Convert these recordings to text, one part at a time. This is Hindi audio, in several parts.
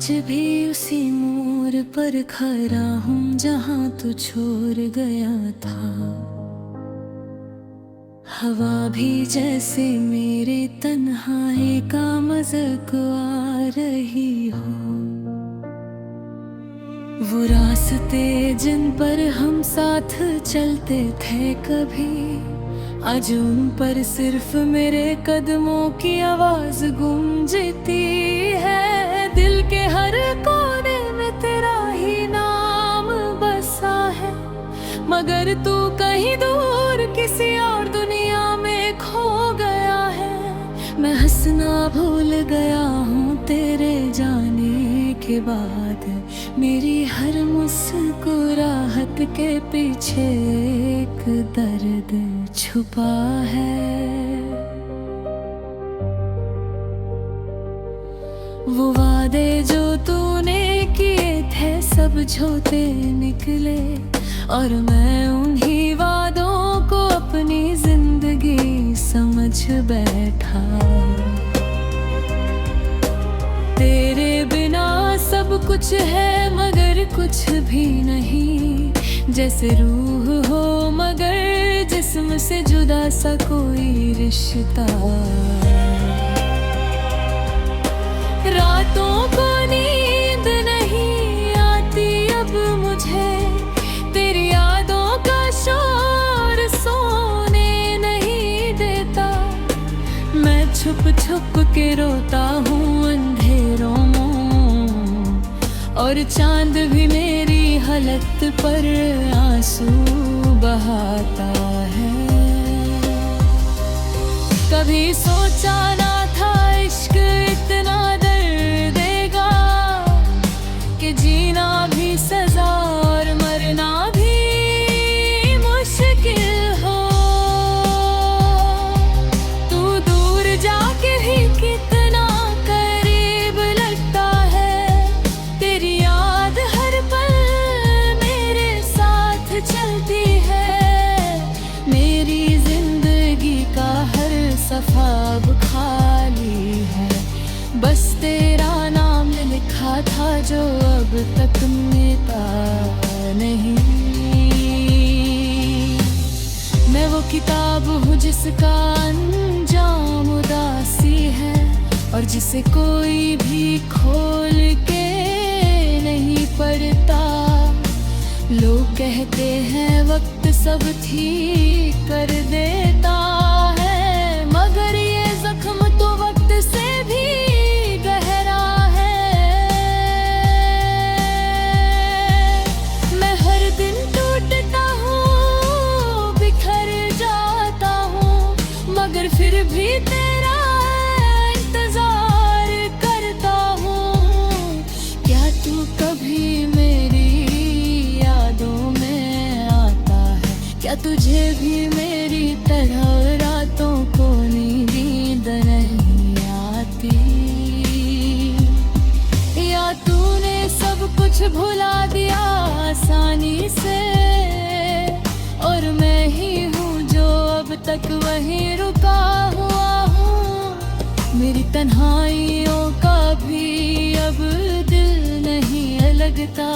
भी उसी मोड़ पर खड़ा हूँ जहाँ तू छोड़ गया था। हवा भी जैसे मेरे तन्हाई का मज़ाक आ रही हो। वो रास्ते जिन पर हम साथ चलते थे कभी, आज उन पर सिर्फ मेरे कदमों की आवाज गूंजती है। दिल के हर कोने में तेरा ही नाम बसा है, मगर तू कहीं दूर किसी और दुनिया में खो गया है। मैं हंसना भूल गया हूँ तेरे जाने के बाद। मेरी हर मुस्कुराहट के पीछे एक दर्द छुपा है। वो वादे जो तूने किए थे सब झूठे निकले, और मैं उन्हीं वादों को अपनी जिंदगी समझ बैठा। तेरे बिना सब कुछ है मगर कुछ भी नहीं, जैसे रूह हो मगर जिस्म से जुदा सा कोई रिश्ता। रातों को नींद नहीं आती अब मुझे, तेरी यादों का शोर सोने नहीं देता। मैं छुप छुप के रोता हूँ अंधेरों में, और चांद भी मेरी हालत पर आंसू बहाता है। कभी सोचा ना था इश्क इतना दर्द देगा, कि जीना भी सजा और मरना भी मुश्किल हो। तू दूर जाके भी कितना करीब लगता है, तेरी याद हर पल मेरे साथ चलती है। मेरी जिंदगी का हर सफा अब खाली है, बस तेरा नाम लिखा था जो अब तक मिटा नहीं। मैं वो किताब हूँ जिसका अंजाम उदासी है, और जिसे कोई भी खोल के नहीं पढ़ता। लोग कहते हैं वक्त सब ठीक कर देता है, मगर ये जख्म तो वक्त से भी गहरा है। मैं हर दिन टूटता हूँ, बिखर जाता हूँ, मगर फिर भी तेरा इंतजार करता हूँ। क्या तू कभी मेरी यादों में आता है? क्या तुझे भी मेरी तरह रातों को नींद नहीं आती? या तूने सब कुछ भुला दिया आसानी से, और मैं ही हूँ जो अब तक वहीं रुका हुआ हूँ। मेरी तन्हाइयों का भी अब दिल नहीं लगता,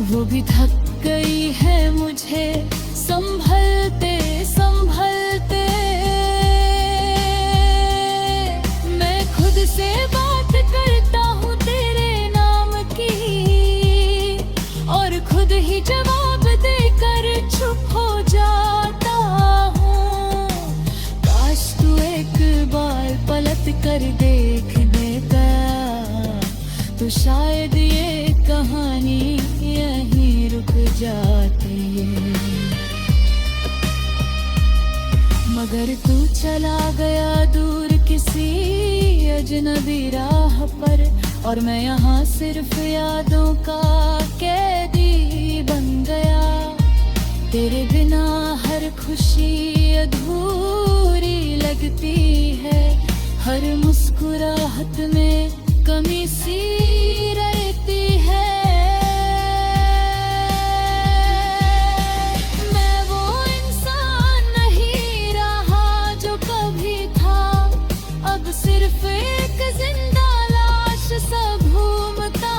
वो भी थक गई है मुझे संभलते संभलते। मैं खुद से बात करता हूँ तेरे नाम की, और खुद ही जवाब देकर चुप हो जाता हूँ। काश तू एक बार पलट कर देख लेता, तो शायद ये कहानी यहीं रुक जाती है। मगर तू चला गया दूर किसी अजनबी राह पर, और मैं यहाँ सिर्फ यादों का कैदी बन गया। तेरे बिना हर खुशी अधूरी लगती है, हर मुस्कुराहट में कमी सी रहती है। मैं वो इंसान नहीं रहा जो कभी था, अब सिर्फ एक जिंदा लाश सा घूमता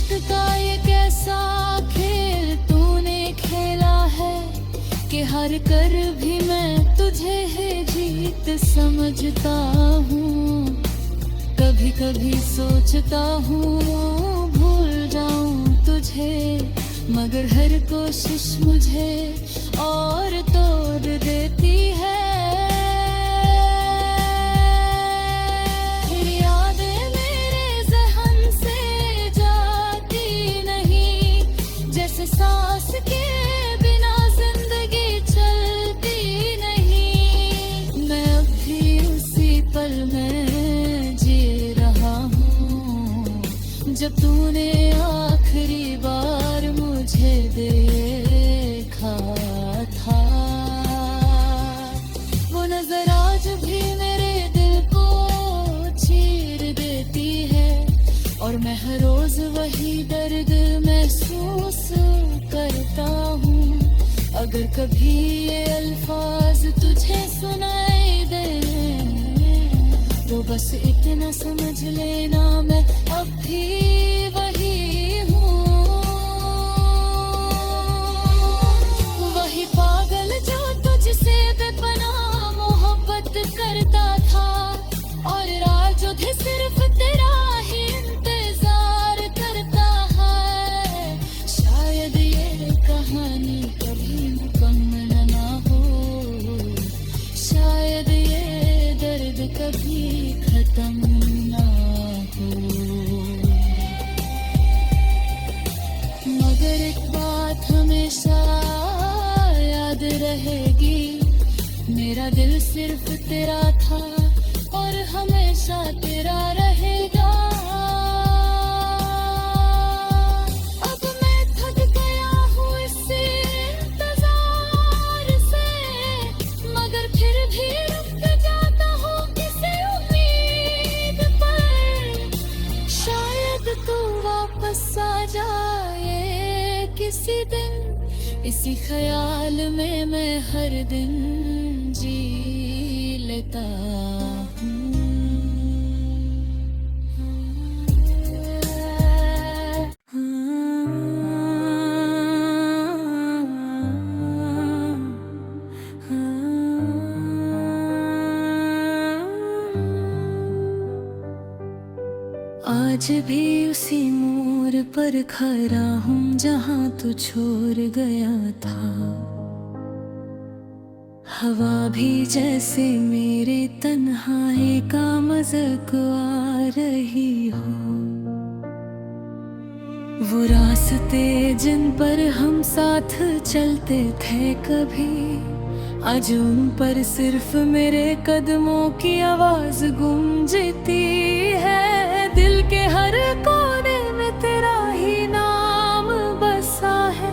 इश्क का ये कैसा खेल तूने खेला है कि हार कर भी मैं तुझे है जीत समझता हूँ। कभी कभी सोचता हूँ भूल जाऊँ तुझे, मगर हर कोशिश मुझे और तोड़ देती है। फिर यादें मेरे ज़हन से जाती नहीं, जैसे सांस के बिना जिंदगी चलती नहीं। मैं अब भी उसी पल में जी रहा हूँ जब तूने आखिरी बार मुझे देखा था। वो नजर आज भी मेरे दिल को चीर देती है, और मैं हर रोज वही दर्द महसूस करता हूँ। अगर कभी ये अल्फाज तुझे सुनाई दे तो बस इतना समझ लेना मैं अब भी वही हूँ। वही पागल जो तुझसे बेपनाह मोहब्बत करता था, और राज जो भी सिर्फ तेरा ही इंतजार करता है। शायद ये कहानी कभी मुकम्मल ना हो, शायद ये दर्द कभी खत्म ना हो। मगर एक बात हमेशा याद रहेगी, मेरा दिल सिर्फ तेरा था और हमेशा तेरा रहेगा। अब मैं थक गया हूँ इस इंतजार से, मगर फिर भी रुक जाता हूँ किसी उम्मीद पर। शायद तू वापस आ जाए किसी दिन, इसी ख्याल में मैं हर दिन जी लेता हूँ। आज भी उसी मोड़ पर खड़ा हूँ जहाँ तू छोड़ गया था। हवा भी जैसे मेरे तन्हाई का मज़ाक आ रही हो। वो रास्ते जिन पर हम साथ चलते थे कभी, आज उन पर सिर्फ मेरे कदमों की आवाज गूंजती है। दिल के हर कोने में तेरा ही नाम बसा है,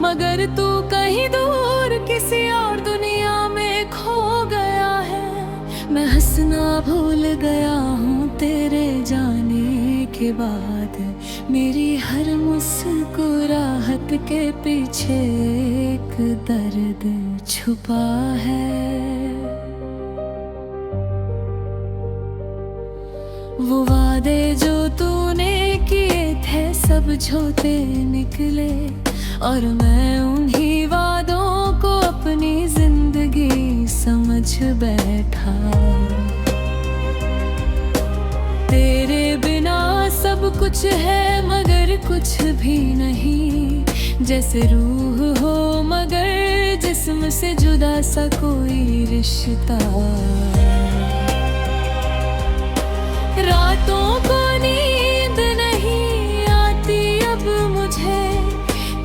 मगर तू कहीं दूर किसी और दुनिया में खो गया है। मैं हंसना भूल गया हूँ तेरे जाने के बाद, मेरी हर मुस्कुराहट के पीछे एक दर्द छुपा है। वो वादे जो तूने किए थे सब झूठे निकले, और मैं उन्हीं वादों को अपनी जिंदगी समझ बैठा। तेरे बिना सब कुछ है मगर कुछ भी नहीं, जैसे रूह हो मगर जिस्म से जुदा सा कोई रिश्ता। रातों को नींद नहीं आती अब मुझे,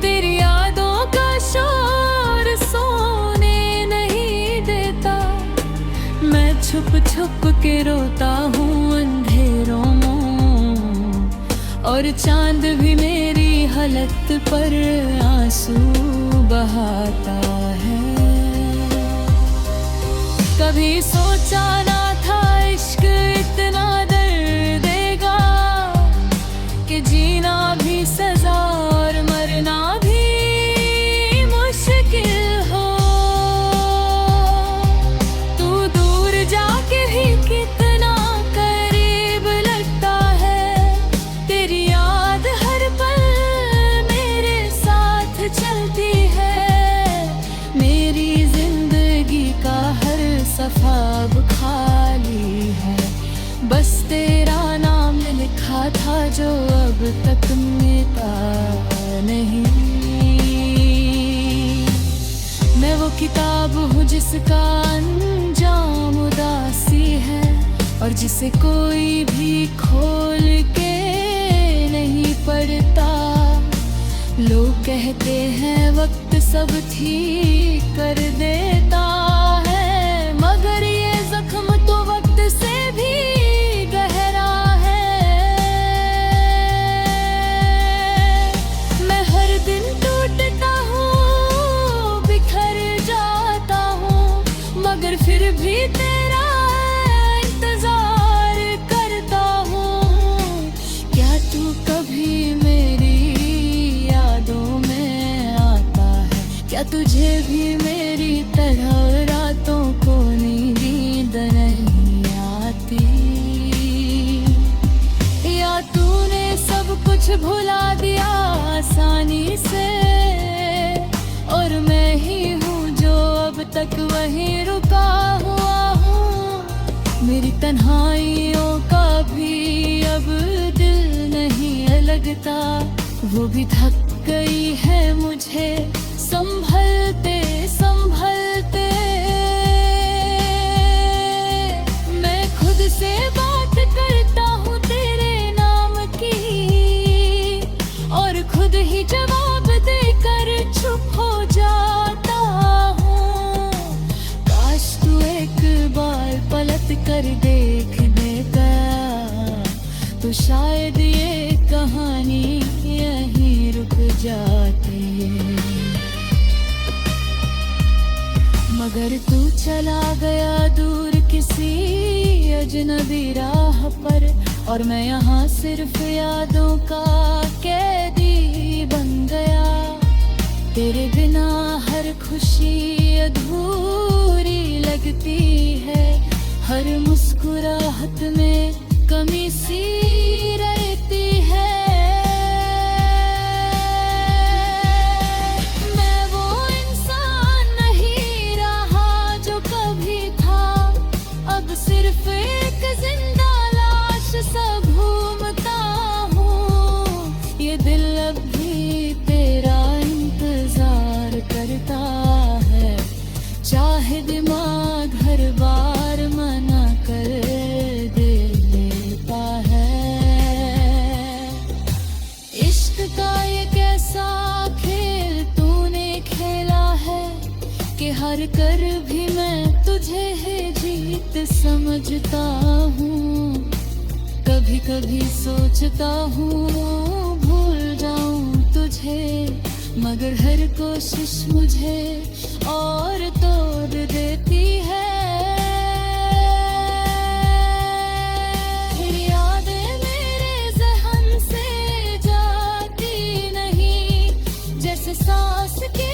तेरी यादों का शोर सोने नहीं देता। मैं छुप छुप के रोता हूँ अंधेरों में, और चांद भी मेरी हालत पर आंसू बहाता है। कभी सोचा ना था इश्क इतना दर्द देगा, कि जीना भी सजा और मरना भी मुश्किल हो। तू दूर जाके भी कितना करीब लगता है, तेरी याद हर जो अब तक मिटा नहीं। मैं वो किताब हूँ जिसका अंजाम उदासी है, और जिसे कोई भी खोल के नहीं पढ़ता। लोग कहते हैं वक्त सब ठीक कर देता है, मगर ये जख्म तो वक्त से भी गहरा है। मैं हर दिन टूटता हूँ, बिखर जाता हूँ, मगर फिर भी तेरा इंतजार करता हूँ। क्या तू कभी मेरी यादों में आता है? क्या तुझे भी मेरी तरह रातों को नींद नहीं आती? या तूने सब कुछ भुला दिया आसानी से, और मैं ही हूँ जो अब तक वहीं रुका हुआ हूँ। मेरी तन्हाइयों का भी अब दिल नहीं लगता, वो भी थक गई है मुझे संभलते संभलते। मैं खुद से बात करता हूँ तेरे नाम की, और खुद ही जवाब देकर चुप हो जाता हूँ। काश तू एक बार पलट कर देख देगा, तो शायद ये कहानी यहीं रुक जाती। मगर तू चला गया दूर किसी अजनबी राह पर, और मैं यहाँ सिर्फ यादों का कैदी बन गया। तेरे बिना हर खुशी अधूरी लगती है, हर मुस्कुराहट में कमी सी रहती है। मैं वो इंसान नहीं रहा जो कभी था, अब सिर्फ एक जिंदा लाश सा घूमता हूँ। ये दिल अब भी तेरा इंतजार करता है, चाहे दिमाग हर बार मना कर दे लेता है। इश्क का ये कैसा खेल तूने खेला है, कि हार कर भी मैं तुझे है जीत समझता हूँ। कभी कभी सोचता हूँ भूल जाऊं तुझे, मगर हर कोशिश मुझे और तोड़ देती है। फिर यादें मेरे ज़हन से जाती नहीं, जैसे सांस के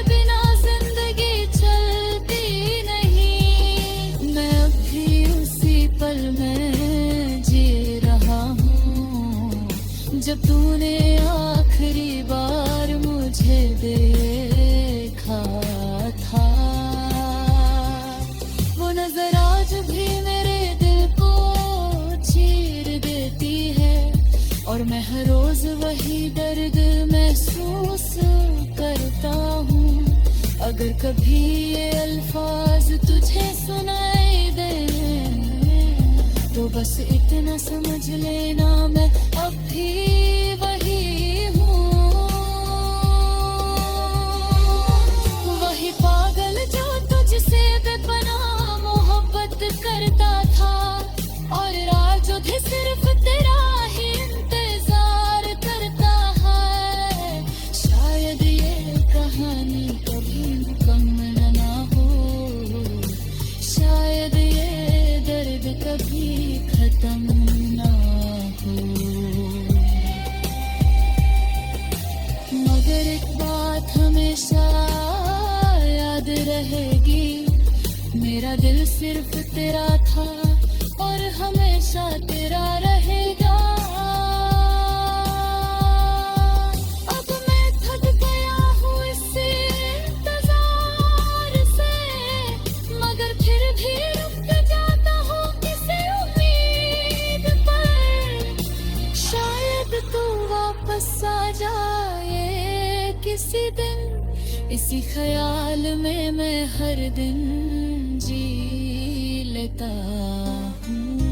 बिना जिंदगी चलती नहीं। मैं अब भी उसी पल में जी रहा हूँ, जब तूने आखिरी बार मुझे देखा था। वो नजर आज भी मेरे दिल को चीर देती है, और मैं हर रोज वही दर्द महसूस करता हूँ। अगर कभी ये अल्फाज तुझे सुनाई दे, तो बस इतना समझ लेना मैं अब भी वही हूँ। वही पागल जो तुझसे बेपनाह मोहब्बत करता था, और राज जो भी सिर्फ तेरा ही इंतजार करता है। शायद ये कहानी कभी मुकम्मल ना हो, शायद ये दर्द कभी खत्म ना हो। मगर एक बात हमेशा याद रहेगी, मेरा दिल सिर्फ तेरा था और हमेशा तेरा रहेगा। अब मैं थक गया हूँ इस इंतजार से, मगर फिर भी रुक जाता हूँ किसी उम्मीद पर। शायद वापस आ जाए किसी दिन, इसी ख्याल में मैं हर दिन जी लेता हूँ।